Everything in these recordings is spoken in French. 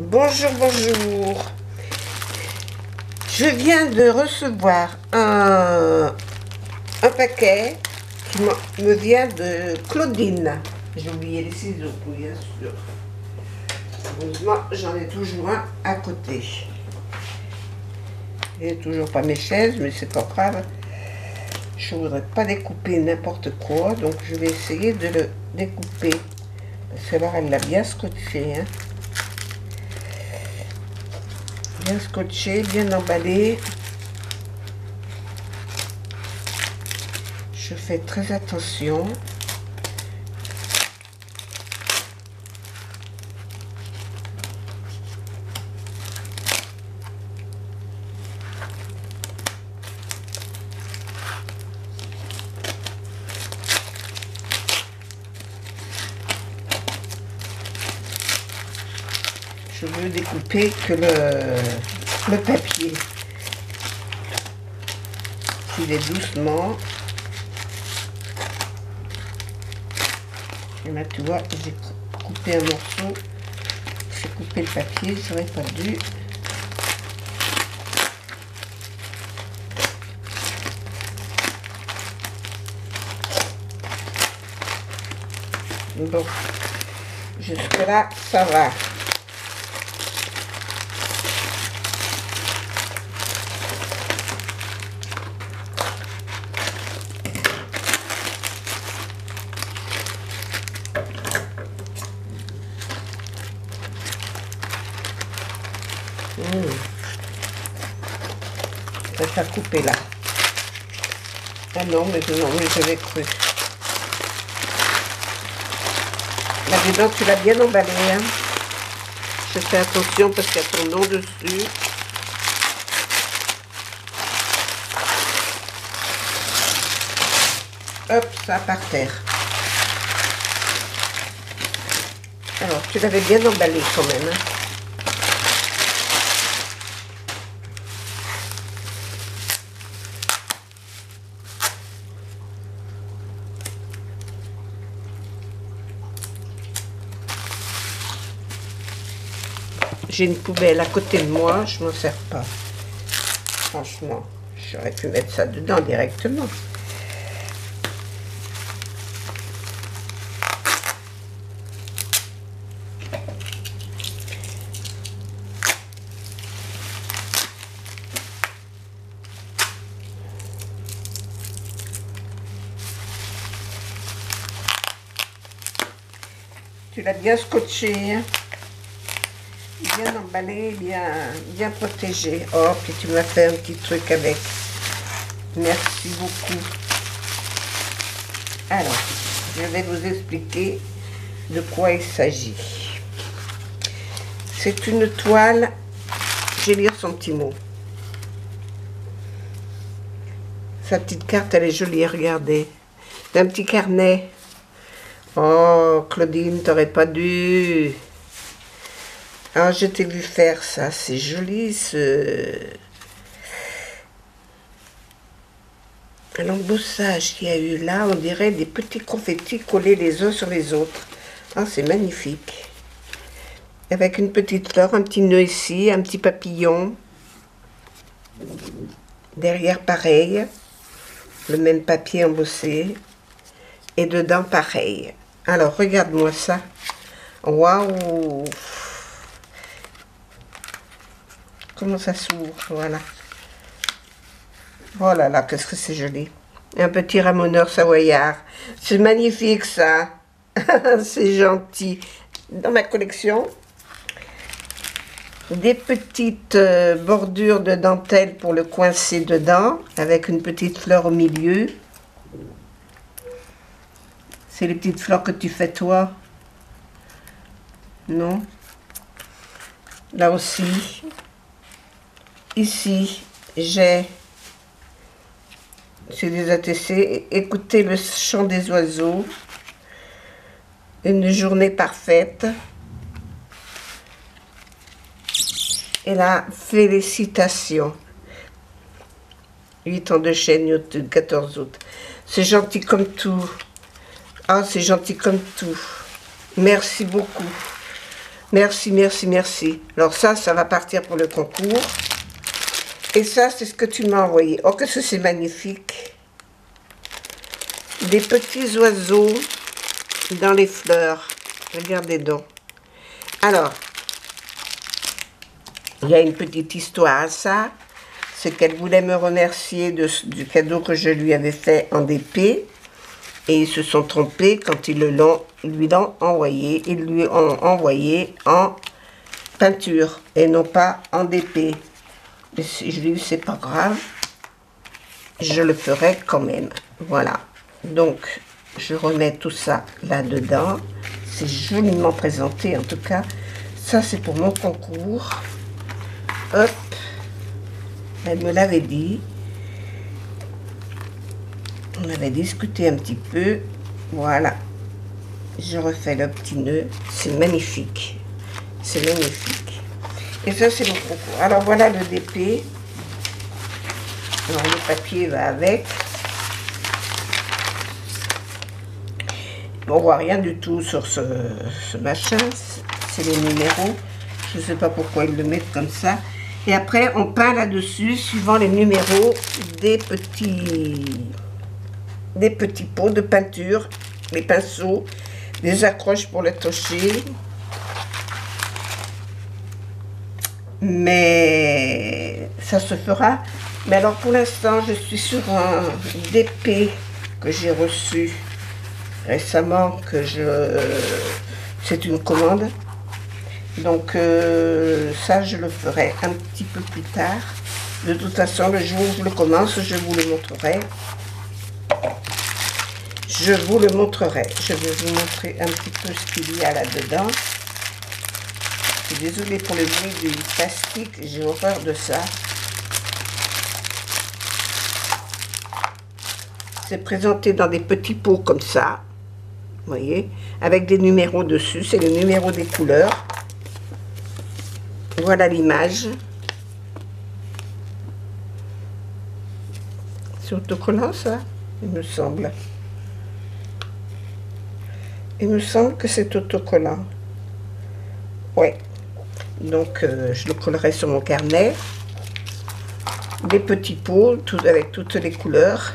Bonjour, bonjour. Je viens de recevoir un paquet qui me vient de Claudine. J'ai oublié les ciseaux, bien sûr. Heureusement, j'en ai toujours un à côté. Il n'y a toujours pas mes chaises, mais c'est pas grave. Je ne voudrais pas découper n'importe quoi, donc je vais essayer de le découper. Parce que alors, elle l'a bien scotché, hein. Bien scotché, bien emballé. Je fais très attention. Je veux découper que le papier. J'y vais doucement. Et là, tu vois, j'ai coupé un morceau. J'ai coupé le papier, j'aurais pas dû. Bon, jusque là, ça va. Ça va couper là. Ah non, mais j'avais cru. Là-dedans, tu l'as bien emballé, hein. Je fais attention parce qu'il y a ton nom dessus. Hop, ça par terre. Alors, tu l'avais bien emballé quand même, hein. J'ai une poubelle à côté de moi, je m'en sers pas. Franchement, j'aurais pu mettre ça dedans directement. Tu l'as bien scotché, hein? Bien emballé, bien protégé. Oh, puis tu m'as fait un petit truc avec. Merci beaucoup. Alors, je vais vous expliquer de quoi il s'agit. C'est une toile. Je vais lire son petit mot. Sa petite carte, elle est jolie, regardez. C'est un petit carnet. Oh, Claudine, t'aurais pas dû. Ah, je t'ai vu faire ça, c'est joli l'embossage qu'il y a eu là, on dirait des petits confettis collés les uns sur les autres. Ah, c'est magnifique. Avec une petite fleur, un petit nœud ici, un petit papillon. Derrière, pareil, le même papier embossé. Et dedans, pareil. Alors, regarde-moi ça. Waouh! Comment ça s'ouvre, voilà. Oh là là, qu'est-ce que c'est joli. Un petit ramoneur savoyard. C'est magnifique, ça. C'est gentil. Dans ma collection, des petites bordures de dentelle pour le coincer dedans, avec une petite fleur au milieu. C'est les petites fleurs que tu fais, toi? Non? Là aussi. Ici, j'ai des ATC. Écoutez le chant des oiseaux. Une journée parfaite. Et là, félicitations. 8 ans de chaîne YouTube, 14 août. C'est gentil comme tout. Ah, c'est gentil comme tout. Merci beaucoup. Merci, merci, merci. Alors ça va partir pour le concours. Et ça, c'est ce que tu m'as envoyé. Oh, que c'est magnifique. Des petits oiseaux dans les fleurs. Regardez donc. Alors, il y a une petite histoire à ça. C'est qu'elle voulait me remercier du cadeau que je lui avais fait en DP. Et ils se sont trompés quand ils lui l'ont envoyé. Ils lui ont envoyé en peinture et non pas en DP. Mais si je lui ai dit, c'est pas grave. Je le ferai quand même. Voilà. Donc, je remets tout ça là-dedans. C'est joliment présenté en tout cas. Ça, c'est pour mon concours. Hop. Elle me l'avait dit. On avait discuté un petit peu. Voilà. Je refais le petit nœud. C'est magnifique. C'est magnifique. Et ça, c'est mon concours. Alors, voilà le DP. Alors, le papier va avec. On voit rien du tout sur ce machin. C'est les numéros. Je ne sais pas pourquoi ils le mettent comme ça. Et après, on peint là-dessus, suivant les numéros, des petits pots de peinture, les pinceaux, des accroches pour le tocher. Mais ça se fera. Mais alors, pour l'instant, je suis sur un DP que j'ai reçu récemment, c'est une commande. Donc ça, je le ferai un petit peu plus tard. De toute façon, le jour où je le commence, je vous le montrerai. Je vous le montrerai. Je vais vous montrer un petit peu ce qu'il y a là-dedans. Je suis désolée pour le bruit du plastique, j'ai horreur de ça. C'est présenté dans des petits pots comme ça. Vous voyez, avec des numéros dessus. C'est le numéro des couleurs. Voilà l'image. C'est autocollant, ça, il me semble. Il me semble que c'est autocollant. Ouais. Donc, je le collerai sur mon carnet. Des petits pots, avec toutes les couleurs.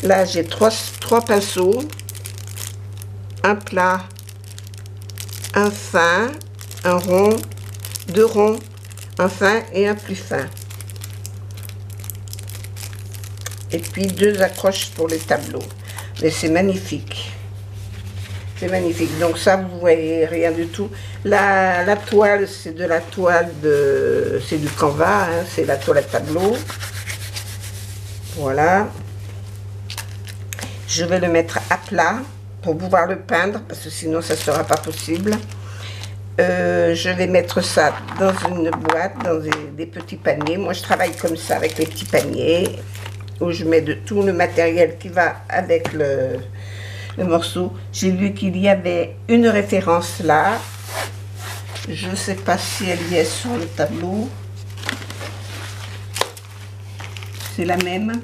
Là, j'ai trois pinceaux. Un plat, un fin, un rond, deux ronds, un fin et un plus fin. Et puis deux accroches pour les tableaux. Mais c'est magnifique. C'est magnifique. Donc ça, vous voyez rien du tout. La toile, c'est de la toile de... C'est du canvas, hein, c'est la toile à tableau. Voilà. Je vais le mettre à plat pour pouvoir le peindre, parce que sinon ça ne sera pas possible. Je vais mettre ça dans une boîte, dans des petits paniers. Moi, je travaille comme ça, avec les petits paniers, où je mets de tout le matériel qui va avec le morceau. J'ai vu qu'il y avait une référence là. Je ne sais pas si elle y est sur le tableau. C'est la même.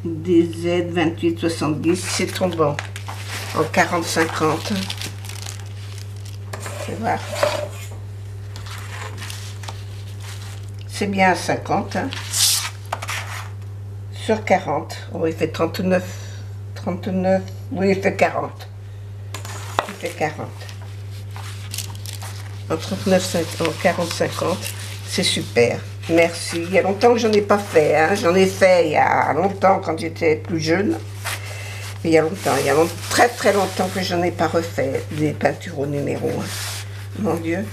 DZ 2870, c'est tombant en 40-50. Je vais voir. C'est bien à 50. Hein. Sur 40. Oh, il fait 39. 39. Oui, il fait 40. Il fait 40. En 39, en 40, 50. C'est super. Merci. Il y a longtemps que j'en ai pas fait. Hein. J'en ai fait il y a longtemps quand j'étais plus jeune. Mais il y a longtemps. Il y a très très longtemps que j'en ai pas refait des peintures au numéro. Hein. Mon Dieu.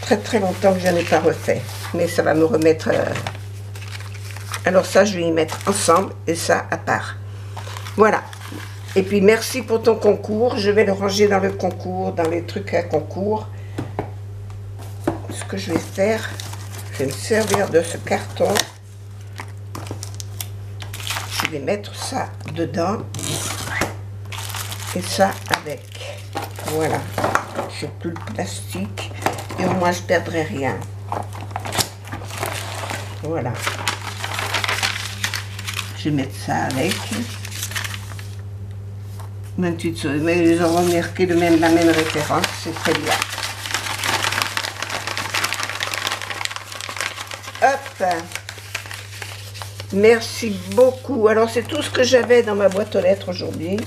Très très longtemps que j'en ai pas refait. Mais ça va me remettre... Alors ça, je vais y mettre ensemble et ça à part. Voilà. Et puis merci pour ton concours. Je vais le ranger dans le concours, dans les trucs à concours. Ce que je vais faire, je vais me servir de ce carton. Je vais mettre ça dedans et ça avec. Voilà. J'ai plus le plastique et au moins je perdrai rien. Voilà. Je vais mettre ça avec. 28, mais ils ont remarqué la même référence, c'est très bien. Hop. Merci beaucoup. Alors, c'est tout ce que j'avais dans ma boîte aux lettres aujourd'hui.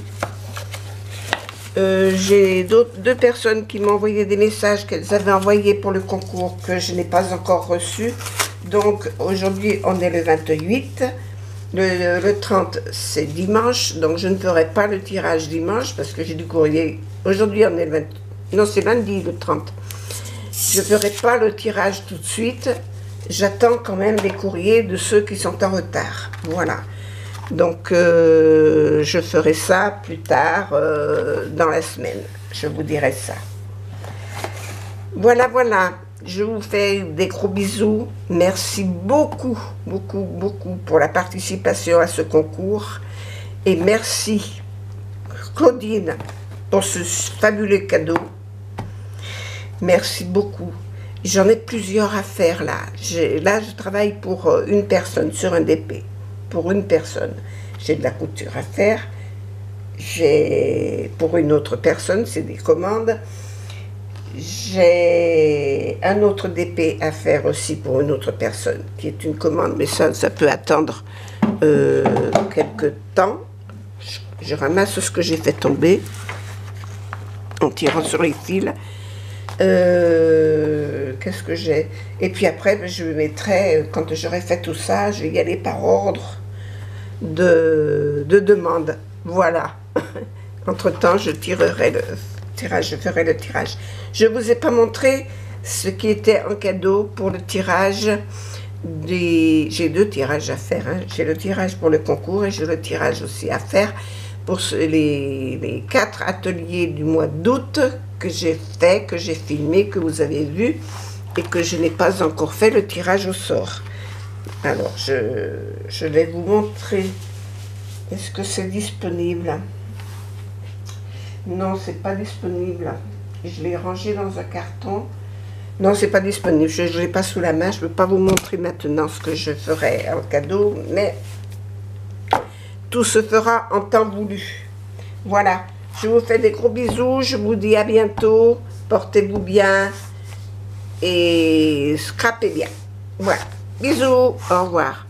J'ai deux personnes qui m'ont envoyé des messages qu'elles avaient envoyés pour le concours que je n'ai pas encore reçu. Donc, aujourd'hui, on est le 28. Le 30, c'est dimanche. Donc, je ne ferai pas le tirage dimanche parce que j'ai du courrier. Aujourd'hui, on est le 20... Non, c'est lundi, le 30. Je ne ferai pas le tirage tout de suite. J'attends quand même les courriers de ceux qui sont en retard. Voilà. Donc, je ferai ça plus tard dans la semaine. Je vous dirai ça. Voilà, voilà. Je vous fais des gros bisous. Merci beaucoup, beaucoup, beaucoup pour la participation à ce concours. Et merci, Claudine, pour ce fabuleux cadeau. Merci beaucoup. J'en ai plusieurs à faire là. Là, je travaille pour une personne sur un DP. Pour une personne. J'ai de la couture à faire. Pour une autre personne, c'est des commandes. J'ai un autre DP à faire aussi pour une autre personne, qui est une commande, mais ça peut attendre quelques temps. Je ramasse ce que j'ai fait tomber en tirant sur les fils. Qu'est-ce que j'ai? Et puis après, je mettrai, quand j'aurai fait tout ça, je vais y aller par ordre de demande. Voilà. Entre-temps, je tirerai le tirage, je ferai le tirage. Je ne vous ai pas montré ce qui était en cadeau pour le tirage des... J'ai deux tirages à faire. Hein. J'ai le tirage pour le concours et j'ai le tirage aussi à faire pour les 4 ateliers du mois d'août que j'ai fait, que j'ai filmé, que vous avez vu et que je n'ai pas encore fait le tirage au sort. Alors, je vais vous montrer. Est-ce que c'est disponible? Non, c'est pas disponible. Je l'ai rangé dans un carton. Non, c'est pas disponible. Je ne l'ai pas sous la main. Je ne peux pas vous montrer maintenant ce que je ferai en cadeau, mais tout se fera en temps voulu. Voilà. Je vous fais des gros bisous. Je vous dis à bientôt. Portez-vous bien et scrapez bien. Voilà. Bisous. Au revoir.